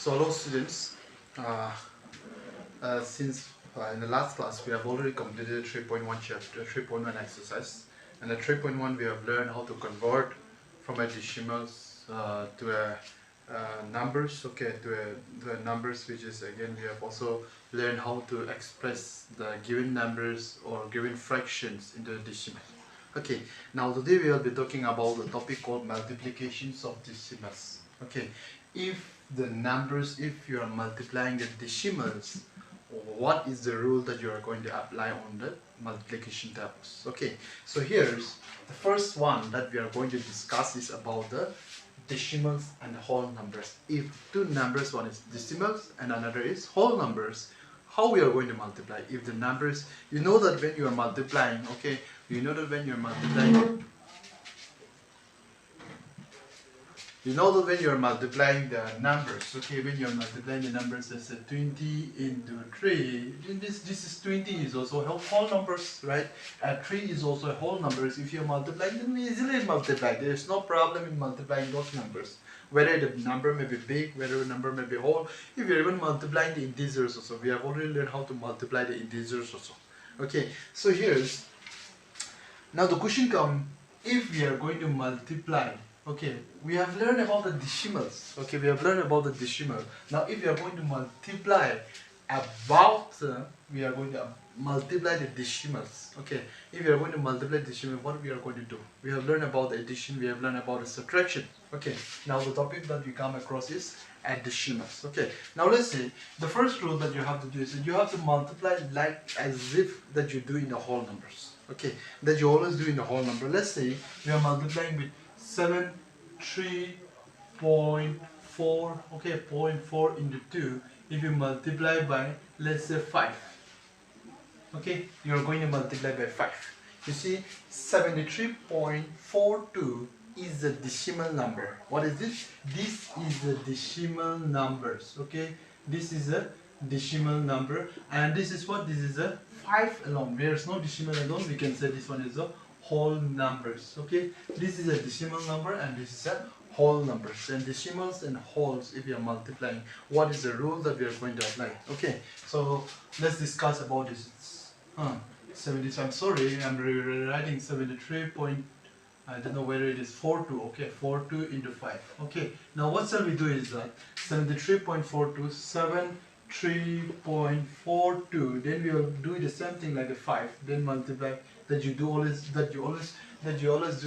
So hello students, uh, since in the last class we have already completed 3.1 chapter, 3.1 exercise, and at 3.1 we have learned how to convert from a decimals to a numbers, okay, to a numbers, which is again we have also learned how to express the given numbers or given fractions into a decimal. Okay, now today we will be talking about the topic called multiplications of decimals. Okay, if you are multiplying the decimals, what is the rule that you are going to apply on the multiplication tables? Okay, so here's the first one that we are going to discuss is about the decimals and whole numbers. If two numbers, one is decimals and another is whole numbers, how we are going to multiply? If the numbers, you know that when you are multiplying, okay, you know that when you are multiplying the numbers, okay, when you're multiplying the numbers, let's say 20 into 3, this is 20 is also whole numbers, right? And 3 is also whole numbers. If you're multiplying, then we easily multiply. There's no problem in multiplying those numbers. Whether the number may be big, whether the number may be whole. If you're even multiplying the integers also, we have already learned how to multiply the integers also. Okay, so now the question comes, if we are going to multiply, okay, we have learned about the decimals. Okay, we have learned about the decimal. Now, if we are going to multiply we are going to multiply the decimals. Okay, if we are going to multiply decimal, what we are going to do? We have learned about the addition. We have learned about the subtraction. Okay, now the topic that we come across is decimals. Okay, now let's see. The first rule that you have to do is that you have to multiply like as if that you do in the whole numbers. Okay, that you always do in the whole number. Let's say we are multiplying with 73.4, okay, 0.4 into 2. If you multiply by, let's say 5, okay, you're going to multiply by 5. You see, 73.42 is the decimal number. What is this? This is the decimal numbers, okay? This is a decimal number, and this is what? This is a 5 alone. There's no decimal alone. We can say this one is a whole numbers, okay? This is a decimal number and this is a whole numbers. And decimals and wholes, if you are multiplying, what is the rule that we are going to apply? Okay, so let's discuss about this. 70, I'm sorry, I'm rewriting 73 point, I don't know whether it is 42, okay, 42 into 5. Okay, now what shall we do is that 73.42, 73.42, then we will do the same thing like a 5, then multiply, that you always do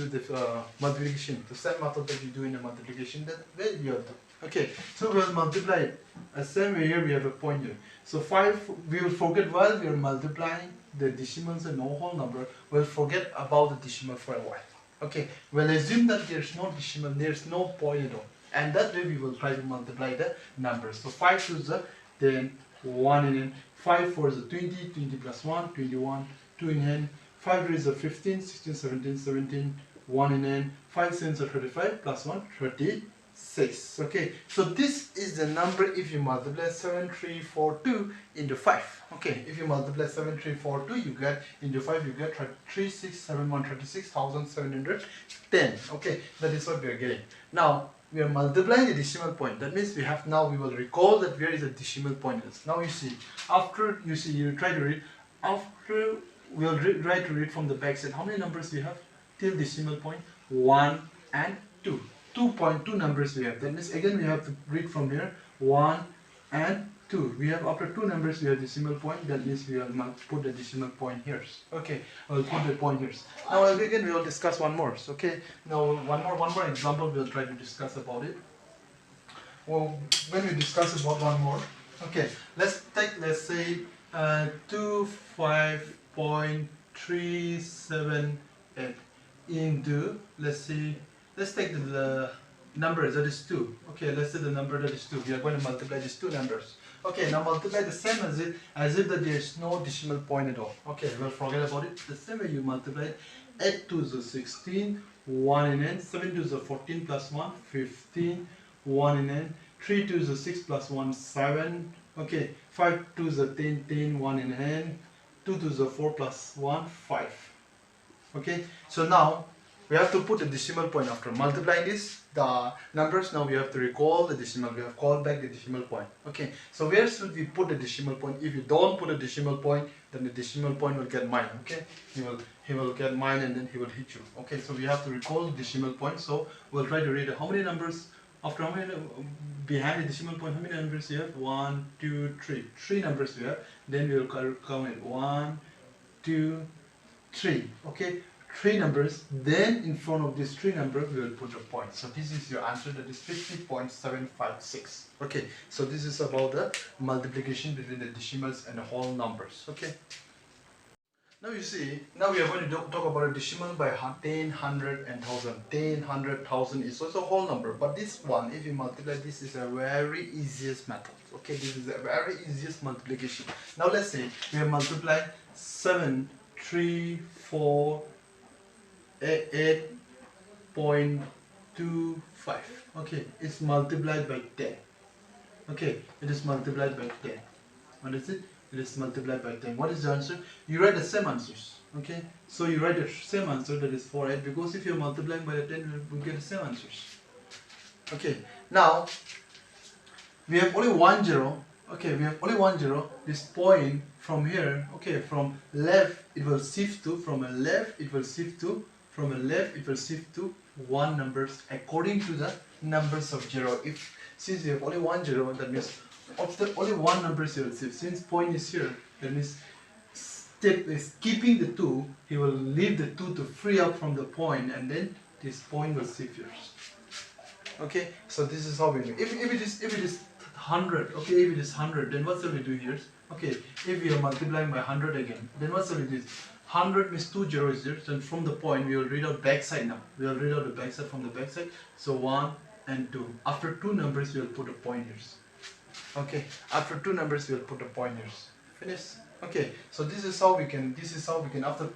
the multiplication, the same method that you do in the multiplication, that way you have to. Okay, so we will multiply it. Same way here we have a point here. So 5, we will forget while we are multiplying the decimals and no whole number, we'll forget about the decimal for a while. Okay, we'll assume that there's no decimal, there's no point at all. And that way we will try to multiply the numbers. So 5 to the, then 1 in n, 5 4 is a 20, 20 plus 1, 21, 2 in n, 5 3 is a 15, 16, 17, 17, 1 in n, 5 7 is a 35, plus 1, 36. Okay, so this is the number if you multiply 7342 into 5. Okay, if you multiply 7342, you get into 5, you get 3671, 36,710. Okay, that is what we are getting. Now we are multiplying the decimal point. That means we will recall that where is the decimal point is. Now you see, you try to read, after we'll try to read from the back side. How many numbers we have till decimal point? 1 and 2. 2.2 numbers we have. That means again we have to read from here 1 and 2. We have after 2 numbers we have decimal point. That means we will put the decimal point here. Okay, I'll put the point here. Now again we will discuss one more. Okay, now one more example we'll try to discuss about it. Well, when we discuss about one more, okay, let's say 25.378 into, let's take the number that is 2. Okay, let's say the number that is 2. We are going to multiply these two numbers. Okay, now multiply the same as if that there is no decimal point at all. Okay, we'll forget about it. The same way you multiply 8 2 is 16, 1 in n, 7 2 is 14 plus 1, 15, 1 in n, 3 2 is 6 plus 1, 7. Okay, 5 2 is 10, 10, 1 in n, 2 2 is 4 plus 1, 5. Okay, so now we have to put the decimal point after multiplying this the numbers. Now we have to recall the decimal. We have called back the decimal point. Okay, so where should we put the decimal point? If you don't put a decimal point, then the decimal point will get mine. Okay, he will get mine and then he will hit you. Okay, so we have to recall the decimal point. So we'll try to read how many numbers after how many behind the decimal point. How many numbers you have? 1, 2, 3. 3 numbers we have. Then we will count it 1, 2, 3. Okay, 3 numbers. Then in front of this 3 number we will put a point. So this is your answer, that is 50.756. Okay, so this is about the multiplication between the decimals and the whole numbers. Okay, now you see, now we are going to talk about a decimal by 10, 100 and 1000. 10, 100, 1000 is also a whole number, but this one, if you multiply, this is a very easiest method. Okay, this is a very easiest multiplication. Now let's say we have multiplied 7, 3, 4, 8.25. Okay, it's multiplied by 10. Okay, it is multiplied by 10. What is it? It is multiplied by 10. What is the answer? You write the same answers. Okay, so you write the same answer, that is 4, 8, because if you're multiplying by the 10, you will get the same answers. Okay, now we have only 1 0. Okay, we have only 1 0. This point from here, okay, from left it will shift to, from a left it will shift to, from a left it will shift to 1 numbers according to the numbers of 0. If since we have only 1 0, that means of the only 1 number he will shift. Since point is here, that means step is keeping the 2, he will leave the 2 to free up from the point, and then this point will shift here. Okay, so this is how we do. If it is 100, okay, if it is 100, then what shall we do here? Okay, if we are multiplying by 100 again, then what shall we do? 100 means 2 zeros here, so from the point we will read out backside now. We will read out the backside from the backside. So 1 and 2. After 2 numbers we will put a point here. Okay, after 2 numbers we will put a point here. Finish. Okay, so this is how we can, after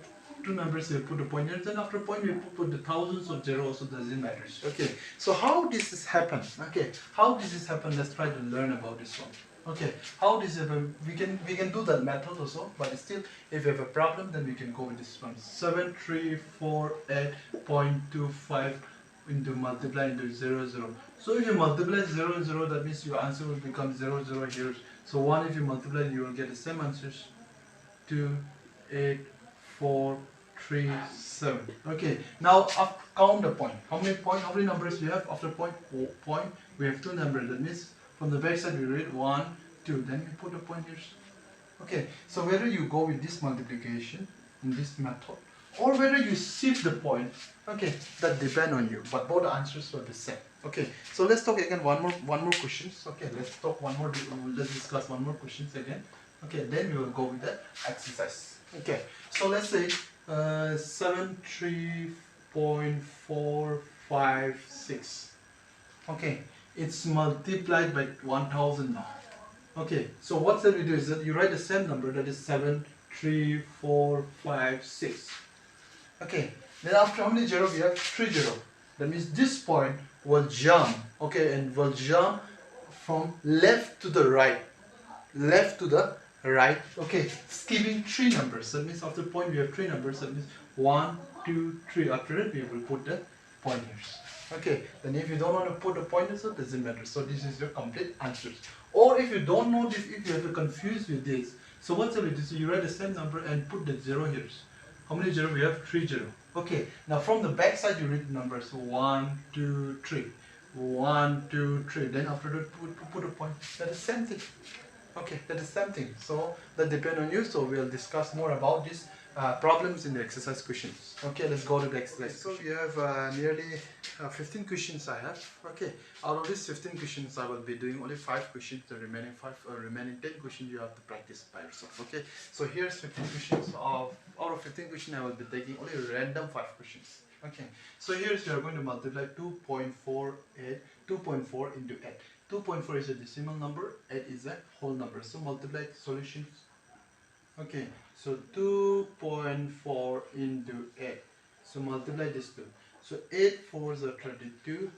2 numbers we will put a point here, then after a point we will put the thousands of zeros, so doesn't matter. Okay, so how this is happen? Okay, how this is happen? Let's try to learn about this one. Okay, how this happen? We can do that method also, but still, if you have a problem, then we can go with this one. 7348.25 into multiply into 0, 0. So if you multiply 0, 0, that means your answer will become 0, 0 here. So 1, if you multiply, you will get the same answers. 2, 8, 4, 3, 7. Okay, now count the point. How many numbers we have after point? Point. We have 2 numbers. That means from the back side we read 1, 2. Then we put a point here. Okay, so whether you go with this multiplication in this method, or whether you shift the point, okay, that depends on you. But both the answers were the same. Okay, so let's talk again one more questions. Okay, let's discuss one more questions again. Okay, then we will go with the exercise. Okay, so let's say 73.456. Okay, it's multiplied by 1000 now. Okay, so what shall we do is that you write the same number, that is 73456. Okay, then after how many 0 we have? 3 0. That means this point will jump, okay, and will jump from left to the right. Left to the right, okay, skipping 3 numbers. That means after point we have 3 numbers. That means 1, 2, 3. After it we will put the pointers. Okay, then if you don't want to put the pointers, it doesn't matter. So this is your complete answers. Or if you don't know this, if you are confused with this, so what shall we do? So you write the same number and put the 0 here. How many 0 we have? 3 0. Okay, now from the back side you read the numbers. So 1, 2, 3. 1, 2, 3. Then after that put a point. That is the same thing. Okay, that is the same thing. So that depends on you. So we'll discuss more about these problems in the exercise questions. Okay, let's go to the exercise. So we have nearly 15 questions I have. Okay, out of these 15 questions I will be doing only 5 questions. The remaining 10 questions you have to practice by yourself. Okay, so here's 15 questions. Out of 15 questions I will be taking only random 5 questions. Okay, so here's we are going to multiply 2.4 into 8. 2.4 is a decimal number, 8 is a whole number. So multiply solutions. Okay, so 2.4 into 8. So multiply this two. So 8 4s are 32,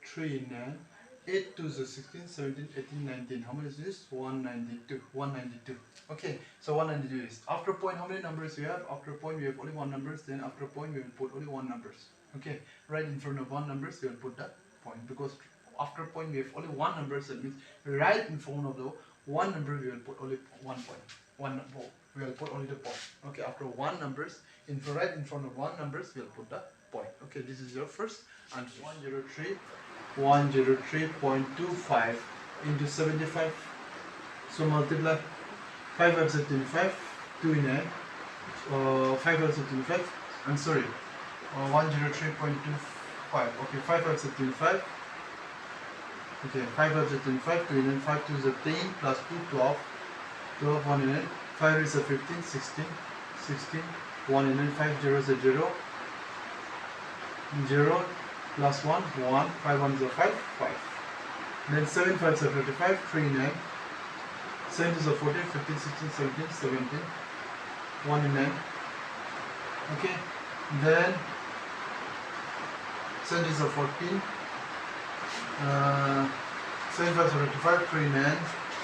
3 9, 8 to the 16, 17, 18, 19. How many is this? 192. 192. Okay, so 192 is after point. How many numbers we have? After point we have only one numbers. Then after point we will put only one numbers. Okay, right in front of one numbers we will put that point, because after point we have only one numbers. That means right in front of the one number we will put only one point. We will put only the point. Okay, after one numbers right in front of one numbers we will put the point. Okay, this is your first answer. 103.25 into 75. So multiply 5 5 is 25, 2 in 9, 5 5 is 25. I'm sorry, 103.25. Okay, 5 5 is 25. Okay, 5 5 is 25, 2 in 9, 5 2 is 10, plus 2, 12, 12, 1 in 9, 5 is 15, 16, 16, 1 in 9, 5 0 is 0, 0, plus 1, 1, 5 1 is 5, 5. Then 7 5 is 35, 3 9, 7 is 14, 15, 16, 17, 17, 1 in 9. Okay, then 7 is 14, 7 5 is 35, 3 9,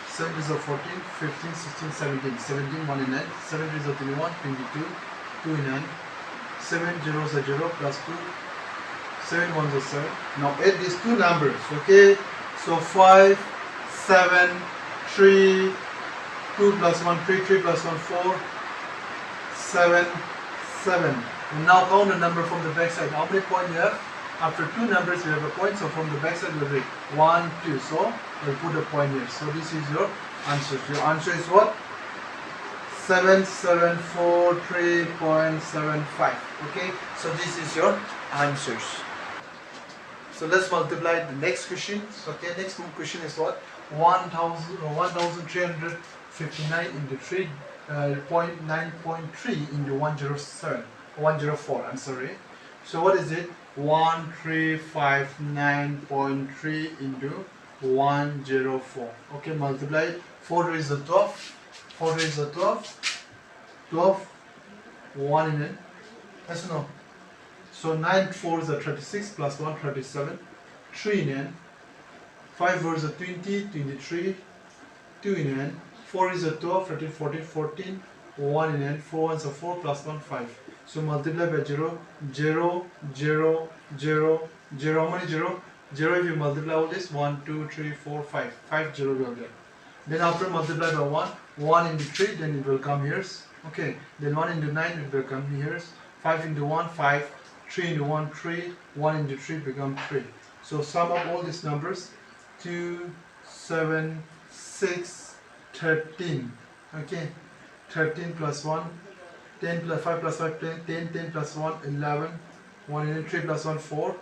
7 is 14, 15, 16, 17, 17, 1 in 9, 7 is 21, 22, 2 in 9, 7 0 is 0, plus 2, 7 1 is 7. Now add these two numbers. Okay, so 5 7 3, 2 plus 1 3, 3 plus 1 4, 7 7. And now count the number from the back side. How many points you have? After two numbers we have a point, so from the back side we'll read 1 2. So we'll put a point here. So this is your answer. Your answer is what? 7743.75. Okay, so this is your answers. So let's multiply the next question. Okay, next question is what? 1359 into 3.9.3 into 104. I'm sorry. So what is it? 1359.3 into 104. Okay, multiply it. 4 is the 12. 4 is the 12. 12. 1 in it. Yes or no? So 9 4 is a 36, plus 1 37, 3 in n, 5 4 is a 20, 23, 2 in n, 4 is a 12, 13, 14, 14, 1 in n, 4 1 is a 4, plus 1 5. So multiply by 0, 0, 0, 0, 0. How many 0? 0 if you multiply all this, 1, 2, 3, 4, 5. 5 0 will get. Then after multiply by 1, 1 into 3, then it will come here. Okay, then 1 into 9 it will come here. 5 into 1, 5. 3 into 1, 3, 1 into 3 become 3. So sum up all these numbers, 2, 7, 6, 13. Okay, 13 plus 1, 10 plus 5 plus 5, 10, 10, 10 plus 1, 11, 1 into 3 plus 1, 4,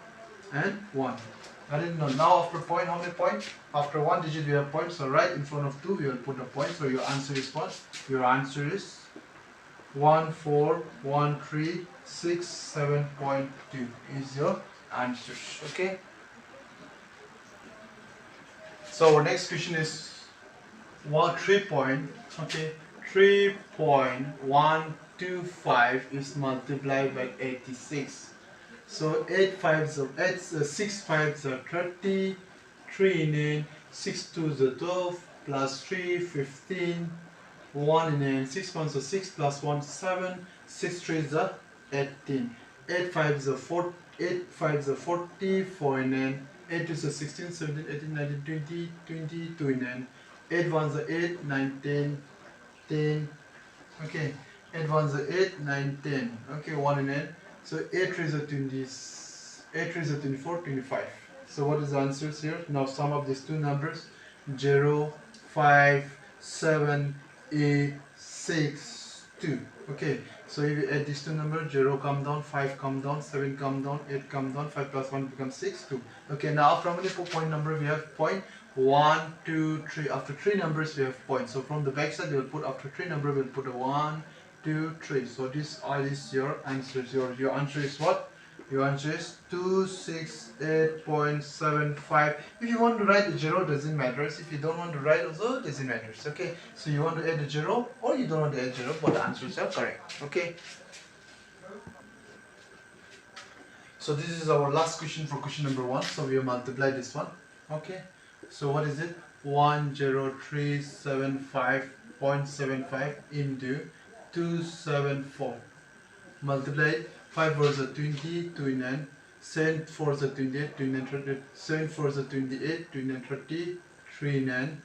and 1. I didn't know. Now after point, how many points? After one digit we have points, so right in front of 2 we will put a point. So your answer is what? Your answer is 14136.7.2 is your answers. Okay, so our next question is 3.125 is multiplied by 86. So 8 5s of 8 6 5s are 30, 3 in 8, 6 2s are 12, plus 3 15, 1 in n, 6 1s are 6, plus 1 7, 6 3s are 18, 8 5s are 4, 8 5s are 40, 4 in n, 8 2s are 16, 17, 18, 19, 20, 22 in n, 8 1s are 8, 9, 10, 10. Okay, 8 1s are 8, 9, 10. Okay, 1 in n. So 8 3s are 20, 8 3s are 24, 25. So what is the answers here? Now sum up these two numbers, 0, 5, 7, 8, 6, 2. Okay, so if you add these two numbers, 0 come down, 5 come down, 7 come down, 8 come down, 5 plus 1 becomes 6, 2. Okay, now from the point number we have point 1, 2, 3. After 3 numbers we have points. So from the back side we will put, after 3 number we will put a 1, 2, 3. So this is your answers. Your answer is what? Your answer is 268.75. If you want to write a 0, doesn't matter. If you don't want to write also, doesn't matter. Okay, so you want to add a 0 or you don't want to add 0, but the answers are correct. Okay, so this is our last question for question number 1. So we have multiplied this one. Okay, so what is it? 10375.75 into 274. Multiply 5 4s are 20, 29, 7 4s are 28, 29, 30, 7 4s are 28, 29, 30, 3 9,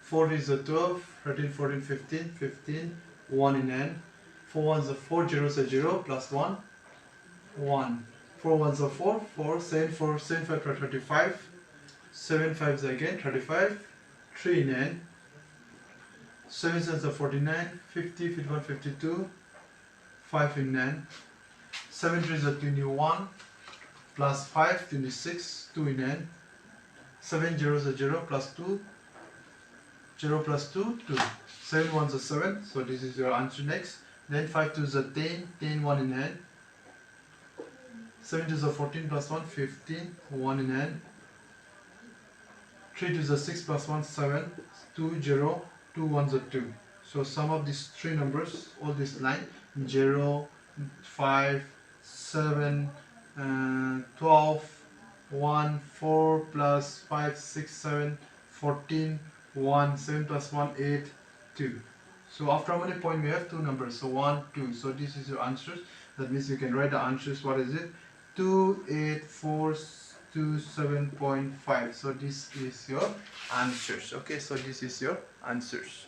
4 is a 12, 13, 14, 15, 15, 1 in n, 4 ones are 4, zeros are 0, plus 1, 1. 4 ones are 4, 4, 7, 4, 7, 5 are 35, 7 5s again, 35, 3 in n, 7 7s are 49, 50, 51, 52, 5 in n, 7 3s are 21, plus 5, 26, 2 in n, 7 zeros are 0, plus 2, 0 plus 2, 2. 7 ones are 7, so this is your answer next. Then 5 2s are 10, 10 1 in n. 7 2s are 14 plus 1, 15, 1 in n. 3 2s are 6 plus 1, 7, 2, 0, 2 ones are 2. So sum of these three numbers, all this line, 0, 5, 7, 12, 1, 4 plus 5, 6, 7, 14, 1, 7 plus 1, 8, 2. So after how many points we have? Two numbers. So 1, 2. So this is your answers. That means you can write the answers. What is it? 28427.5. So this is your answers. Okay, so this is your answers.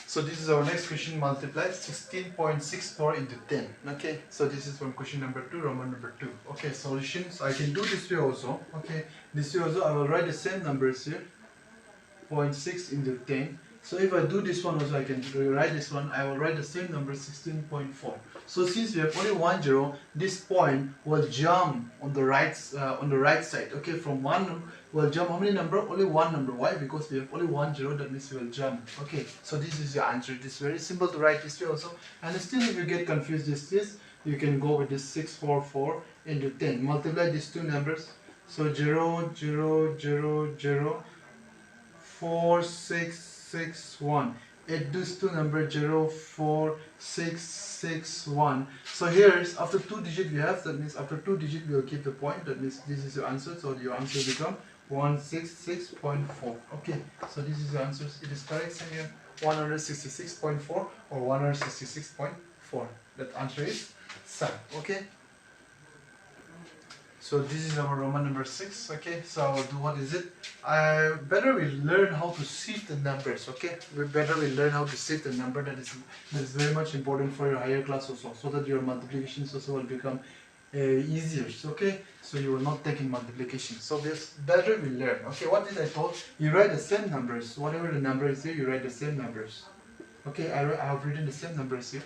So this is our next question. Multiply 16.64 into 10. Okay, so this is from question number 2, Roman number 2. Okay, solutions. I can do this way also. Okay, this way also I will write the same numbers here. 0.6 into 10. So if I do this one also, I can rewrite this one. I will write the same number, 16.4. So since we have only one zero, this point will jump on the right side. Okay, from one will jump how many number? Only one number. Why? Because we have only one zero. That means we will jump. Okay, so this is your answer. It is very simple to write this way also. And still, if you get confused, this you can go with this 644 into 10. Multiply these two numbers. So 0, 0, 0, 0. 4661. Add these two numbers 04661. So here is after 2 digit we have, that means after 2 digit we will keep the point. That means this is your answer. So your answer become 166.4. Okay, so this is your answer. It is correct. Send here 166.4 or 166.4. That answer is 7. Okay. So this is our Roman number 6. Okay, so I will do, what is it? Better we learn how to sift the numbers. Okay, we learn how to sift the number. That is very much important for your higher class also, so that your multiplications also will become easier. Okay, so you will not take in multiplication. So this better we learn. Okay, what did I told? You write the same numbers. Whatever the number is here, you write the same numbers. Okay, I have written the same numbers here.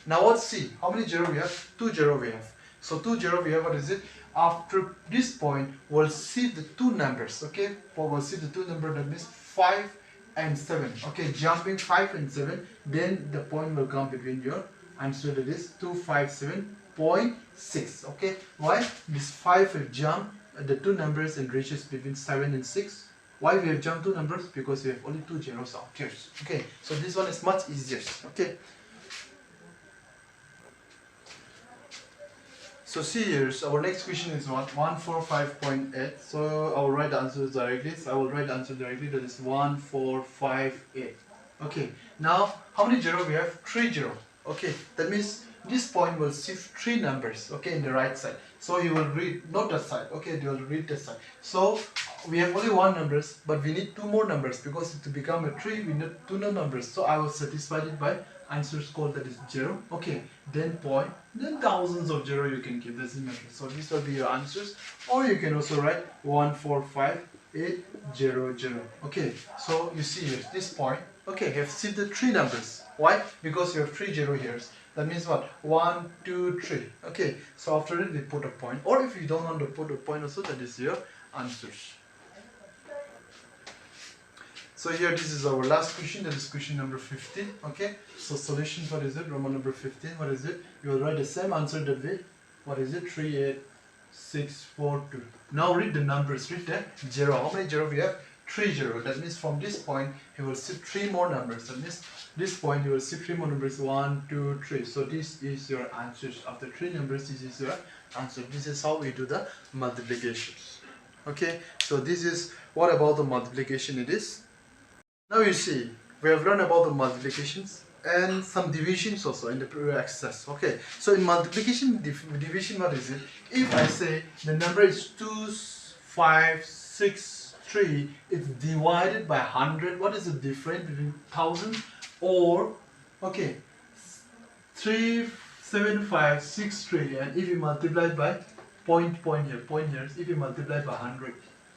Now let's see how many zero we have. 2 zero we have. So 2 0 we have, what is it? After this point, we'll see the two numbers. Okay, we'll see the two numbers, that means 5 and 7. Okay, jumping 5 and 7, then the point will come between your answer, that is 257.6. Okay, why? This 5 will jump the two numbers and reaches between 7 and 6. Why we have jumped two numbers? Because we have only two zeros out here. Okay, so this one is much easier. Okay. So see here, our next question is what? 145.8. So I will write the answer directly. So I will write the answer directly. That is 1458. Okay. Now how many zero we have? 3 zero. Okay. That means this point will shift 3 numbers. Okay, in the right side. So you will read not that side. Okay, you will read this side. So we have only one numbers, but we need 2 more numbers, because to become a 3 we need 2 numbers. So I will satisfy it by answer score, that is 0. Okay, then point, then thousands of 0 you can keep, doesn't matter. So these will be your answers, or you can also write 145800. Okay, so you see here this point. Okay, you have seen the 3 numbers. Why? Because you have 3 0 here. That means what? 1 2 3. Okay, so after it we put a point, or if you don't want to put a point also, that is your answers. So here this is our last question, that is question number 15. Okay, so solution, what is it? Roman number 15, what is it? You will write the same answer that way. What is it? 38642. Now read the numbers, read the 0. How many 0 we have? 3 0. That means from this point you will see 3 more numbers. That means this point you will see 3 more numbers, 1 2 3. So this is your answers. After 3 numbers, this is your answer. This is how we do the multiplications. Okay, so this is what about the multiplication it is. Now you see, we have learned about the multiplications and some divisions also in the previous exercise. Okay, so in multiplication division, what is it? If I say the number is 2563, it's divided by 100. What is the difference between 1000 or, okay, 37563, and if you multiply it by point here, if you multiply by 100.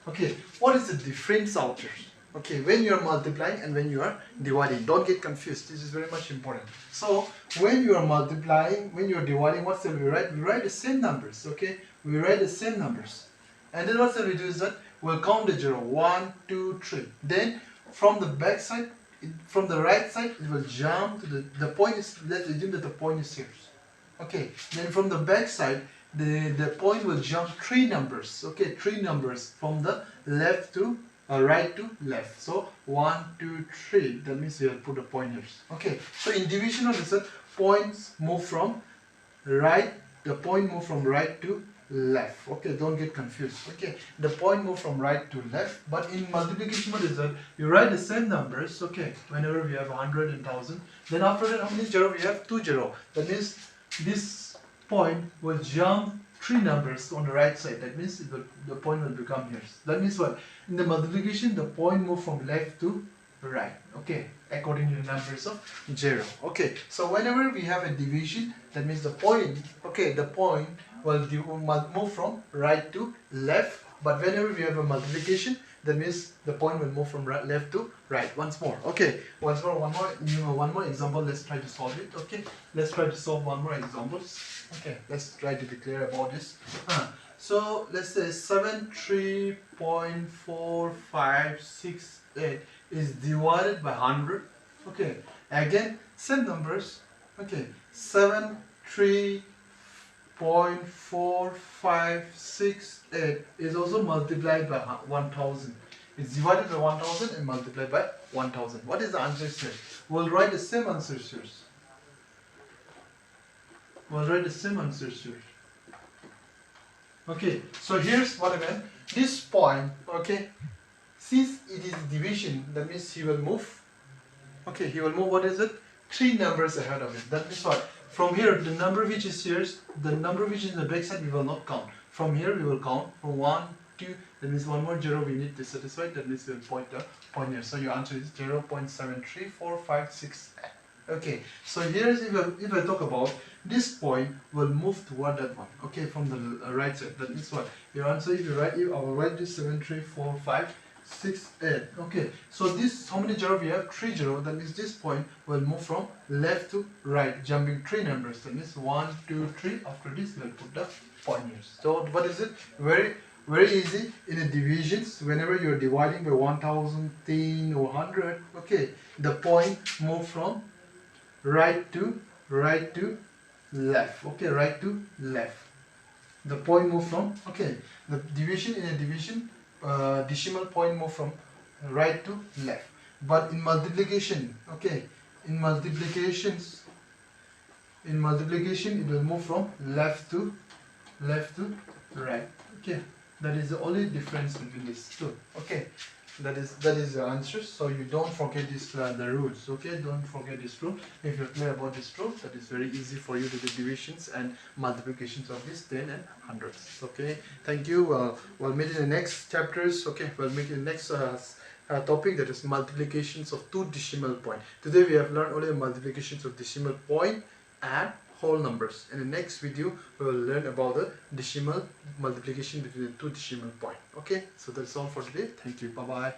Okay, what is the difference out here? Okay, when you are multiplying and when you are dividing, don't get confused. This is very much important. So when you are multiplying, when you are dividing, what shall we write? We write the same numbers. Okay, we write the same numbers, and then what shall we do is that we'll count the 0, 1, 2, 3. Then from the back side, from the right side, it will jump to the point is, let's assume that the point is here. Okay, then from the back side, the point will jump 3 numbers. Okay, 3 numbers from the left to right to left. So 1, 2, 3. That means we will put the pointers. Okay, so in division of this, points move from right. The point move from right to left. Okay, don't get confused. Okay, the point move from right to left. But in multiplication, what is that? You write the same numbers. Okay, whenever we have 100 and 1000. Then after that, how many 0? We have 2 0. That means this point will jump 3 numbers on the right side. That means the point will become here. That means what? In the multiplication, the point move from left to right. Okay, according to the numbers of 0. Okay, so whenever we have a division, that means the point, okay, the point will move from right to left. But whenever we have a multiplication, that means the point will move from left to right. Once more. Okay, one more example. Let's try to solve it. Okay, let's try to solve one more example. Okay, let's try to be clear about this. So let's say 73.4568 is divided by 100. Okay, again same numbers. Okay, 73.4568 is also multiplied by 1000. It's divided by 1000 and multiplied by 1000. What is the answer here? We'll write the same answers here. We'll write the same answers here. Okay, so here's what I meant. This point, okay, since it is division, that means he will move. Okay, he will move, what is it? 3 numbers ahead of it. That means what? From here, the number which is here, the number which is in the back side, we will not count. From here, we will count from 1, 2, that means one more 0 we need to satisfy. That means we'll point the point here. So your answer is 0.734568. Okay, so here's if I talk about this point will move toward that one. Okay, from the right side. That means what? Your answer, if you write, I will write this 734568. Okay, so this, how many 0 we have? 3 0. That means this point will move from left to right, jumping 3 numbers. That means 1, 2, 3. After this, we'll put the pointers. So what is it? Very easy. In a divisions, whenever you're dividing by 1000, 10 or 100, okay, the point move from right to left. Okay, right to left. The point move from, okay, the division in a division, decimal point move from right to left. But in multiplication, okay, in multiplication it will move from left to right. Okay, that is the only difference between these two. Okay, that is the answer. So you don't forget this the rules. Okay, don't forget this rule. If you're clear about this rule, that is very easy for you to do divisions and multiplications of this 10 and hundreds. Okay, thank you. We'll meet in the next chapters. Okay, we'll meet in the next topic, that is multiplications of 2 decimal point. Today we have learned only the multiplications of decimal point and whole numbers. In the next video we will learn about the decimal multiplication between the 2 decimal point. Okay, so that's all for today. Thank you. Bye bye.